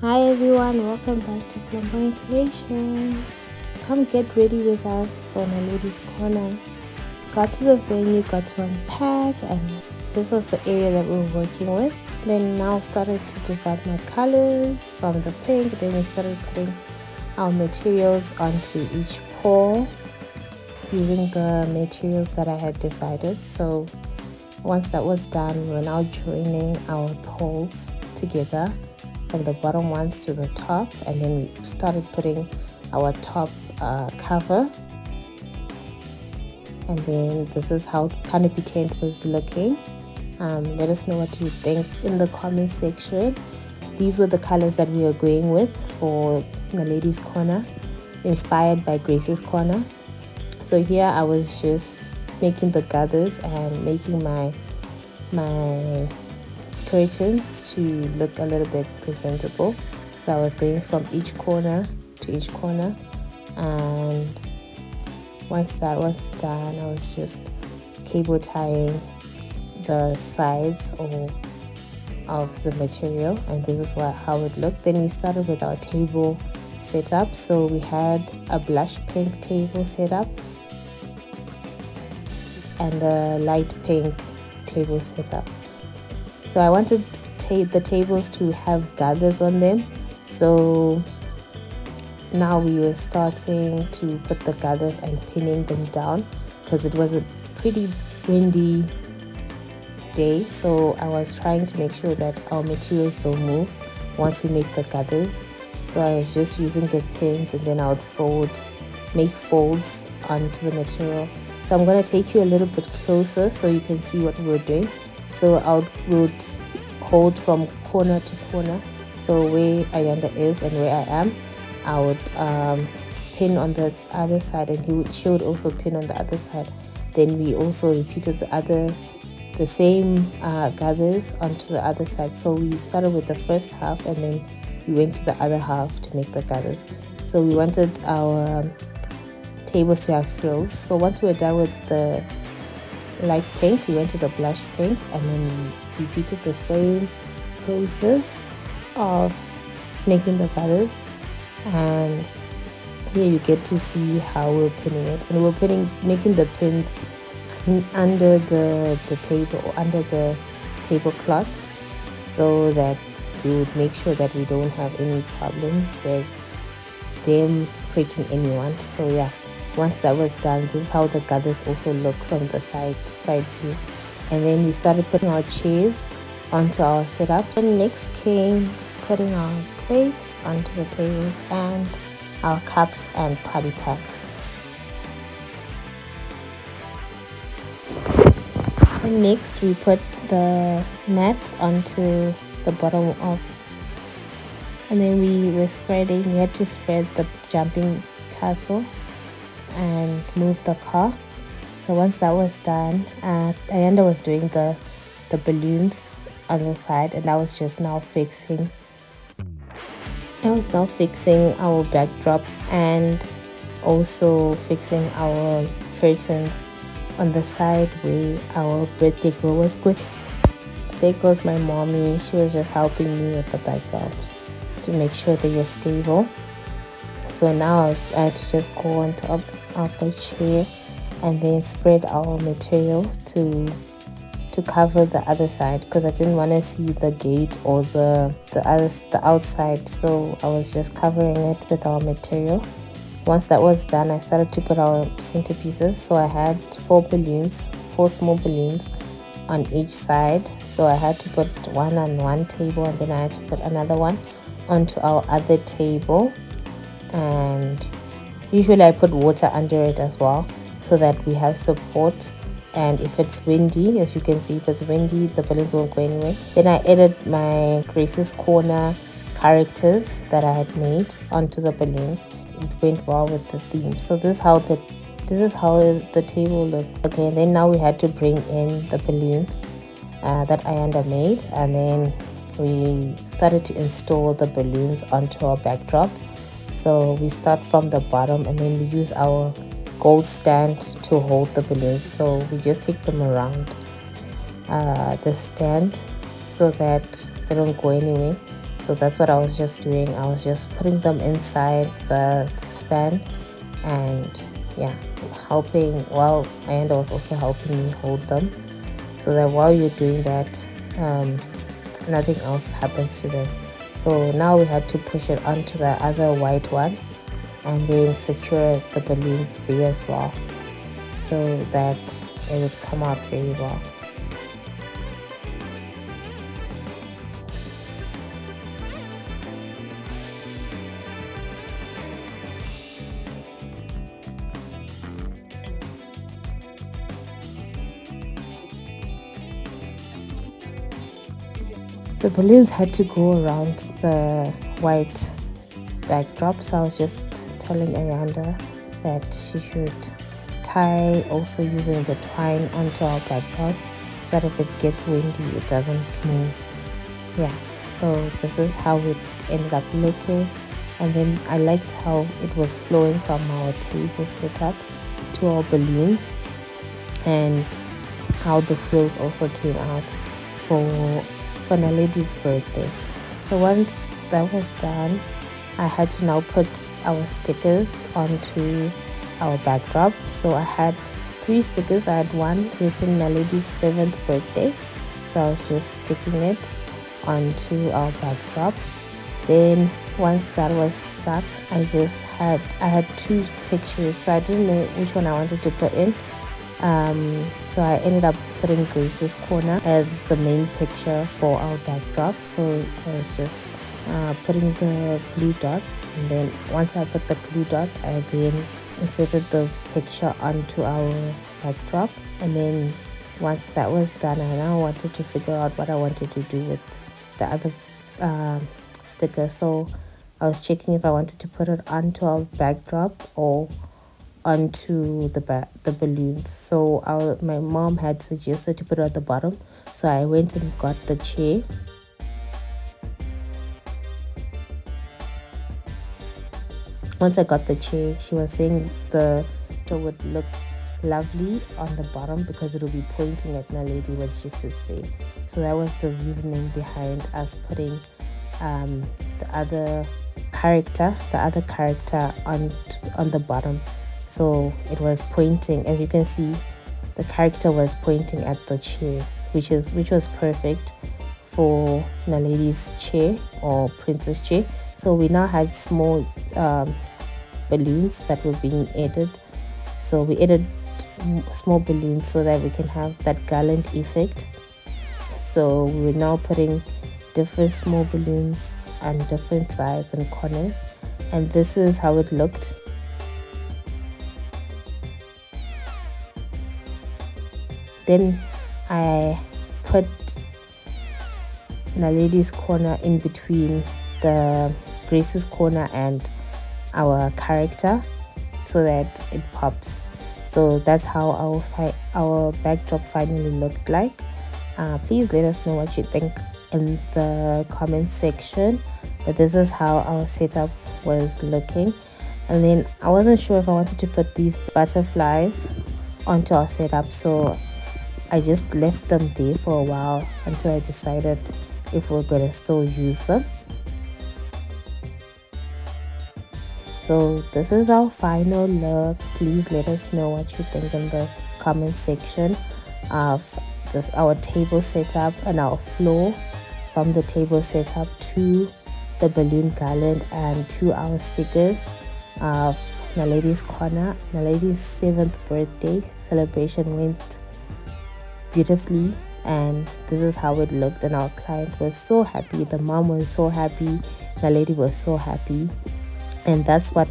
Hi everyone, welcome back to Flamboyant Creations. Come get ready with us for Naledi's corner. Got to the venue, got to unpack, and this was the area that we were working with. Then now started to divide my colors from the pink. Then we started putting our materials onto each pour using the materials that I had divided. So once that was done, we're now joining our poles together from the bottom ones to the top, and then we started putting our top cover. And then this is how the canopy tent was looking. Let us know what you think in the comment section. These were the colors that we were going with for Naledi's corner, inspired by Gracie's corner. So here I was just making the gathers and making my curtains to look a little bit presentable. So I was going from each corner to each corner, and once that was done, I was just cable tying the sides of the material, and this is how it looked. Then we started with our table setup. So we had a blush pink table setup and a light pink table setup. So I wanted the tables to have gathers on them. So now we were starting to put the gathers and pinning them down because it was a pretty windy day. So I was trying to make sure that our materials don't move once we make the gathers. So I was just using the pins, and then I would make folds onto the material. So I'm going to take you a little bit closer so you can see what we're doing. So I would hold from corner to corner. So where Ayanda is and where I am, I would pin on the other side, and she would also pin on the other side. Then we also repeated the same gathers onto the other side. So we started with the first half, and then we went to the other half to make the gathers. So we wanted our tables to have frills. So once we were done with the light pink, we went to the blush pink, and then we repeated the same process of making the gathers. And here you get to see how we're pinning it, and we're making the pins under the table, or under the tablecloths, so that we would make sure that we don't have any problems with them pricking anyone. So yeah, once that was done, this is how the gathers also look from the side view. And then we started putting our chairs onto our setup. And next came putting our plates onto the tables and our cups and party packs. And next we put the mat onto the bottom of, and then we had to spread the jumping castle and move the car. So once that was done, Ayanda was doing the balloons on the side, and I was just now fixing our backdrops and also fixing our curtains on the side where our birthday girl was going. There goes my mommy. She was just helping me with the backdrops to make sure they were stable. So now I had to just go on top of a chair and then spread our materials to cover the other side, because I didn't want to see the gate or the outside. So I was just covering it with our material. Once that was done, I started to put our centerpieces. So I had 4 small balloons on each side. So I had to put one on one table, and then I had to put another one onto our other table. And usually I put water under it as well, so that we have support. And if it's windy, as you can see, if it's windy, the balloons won't go anywhere. Then I added my Gracie's corner characters that I had made onto the balloons. It went well with the theme. So this is how the table looked. Okay, and then now we had to bring in the balloons that Ayanda made, and then we started to install the balloons onto our backdrop. So we start from the bottom, and then we use our gold stand to hold the balloons. So we just take them around the stand so that they don't go anywhere. So that's what I was just doing. I was just putting them inside the stand, and yeah, helping while Ayanda was also helping me hold them, so that while you're doing that, nothing else happens to them. So now we had to push it onto the other white one and then secure the balloons there as well, so that it would come out very well. The balloons had to go around the white backdrop, so I was just telling Ayanda that she should tie also using the twine onto our backdrop, so that if it gets windy it doesn't move. Yeah, so this is how it ended up looking. And then I liked how it was flowing from our table setup to our balloons, and how the flows also came out for Naledi's birthday. So once that was done, I had to now put our stickers onto our backdrop. So I had 3 stickers. I had one written Naledi's 7th birthday, so I was just sticking it onto our backdrop. Then once that was stuck, I had 2 pictures, so I didn't know which one I wanted to put in. So I ended up putting Gracie's corner as the main picture for our backdrop. So I was just putting the blue dots, and then once I put the blue dots, I then inserted the picture onto our backdrop. And then once that was done, I now wanted to figure out what I wanted to do with the other sticker. So I was checking if I wanted to put it onto our backdrop or onto the balloons. So my mom had suggested to put it at the bottom, so I went and got the chair. Once I got the chair, she was saying the chair would look lovely on the bottom because it will be pointing at Naledi when she sits there. So that was the reasoning behind us putting the other character on the bottom. So it was pointing, as you can see, the character was pointing at the chair, which was perfect for Naledi's chair or princess chair. So we now had small balloons that were being added. So we added small balloons so that we can have that garland effect. So we're now putting different small balloons on different sides and corners, and this is how it looked. Then I put Naledi's corner in between the Grace's corner and our character, so that it pops. So that's how our backdrop finally looked like. Please let us know what you think in the comment section. But this is how our setup was looking. And then I wasn't sure if I wanted to put these butterflies onto our setup, so I just left them there for a while until I decided if we're gonna still use them. So this is our final look. Please let us know what you think in the comment section of our table setup and our floor from the table setup to the balloon garland and to our stickers of Naledi's corner. Naledi's 7th birthday celebration went beautifully, and this is how it looked, and our client was so happy, the mom was so happy, Naledi was so happy. And that's what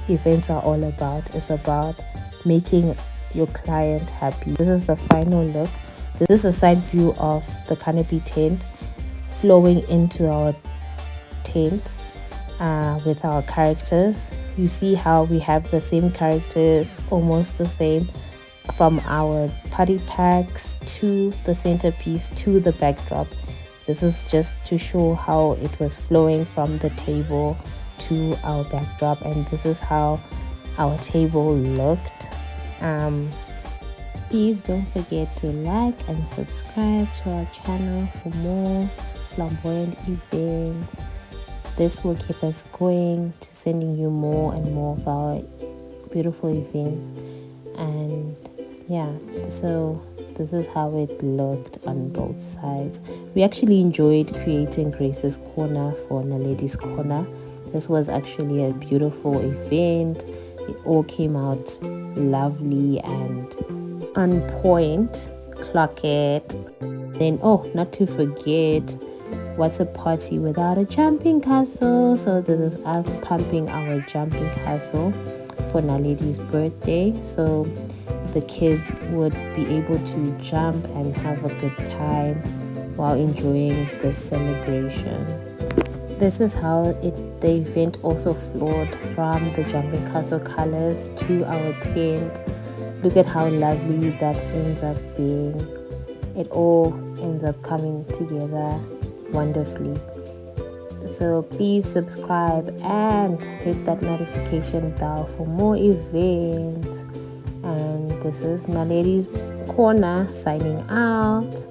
events are all about. It's about making your client happy. This is the final look. This is a side view of the canopy tent flowing into our tent with our characters. You see how we have the same characters, almost the same, from our party packs to the centerpiece to the backdrop. This is just to show how it was flowing from the table to our backdrop, and this is how our table looked. Please don't forget to like and subscribe to our channel for more flamboyant events this will keep us going to sending you more and more of our beautiful events. And yeah, so this is how it looked on both sides. We actually enjoyed creating Grace's corner for Naledi's corner. This was actually a beautiful event. It all came out lovely and on point. Clock it. Then, oh, not to forget, what's a party without a jumping castle? So this is us pumping our jumping castle for Naledi's birthday. So the kids would be able to jump and have a good time while enjoying the celebration. This is how the event also flowed from the jumping castle colors to our tent. Look at how lovely that ends up being. It all ends up coming together wonderfully. So please subscribe and hit that notification bell for more events. And this is Naledi's Corner signing out.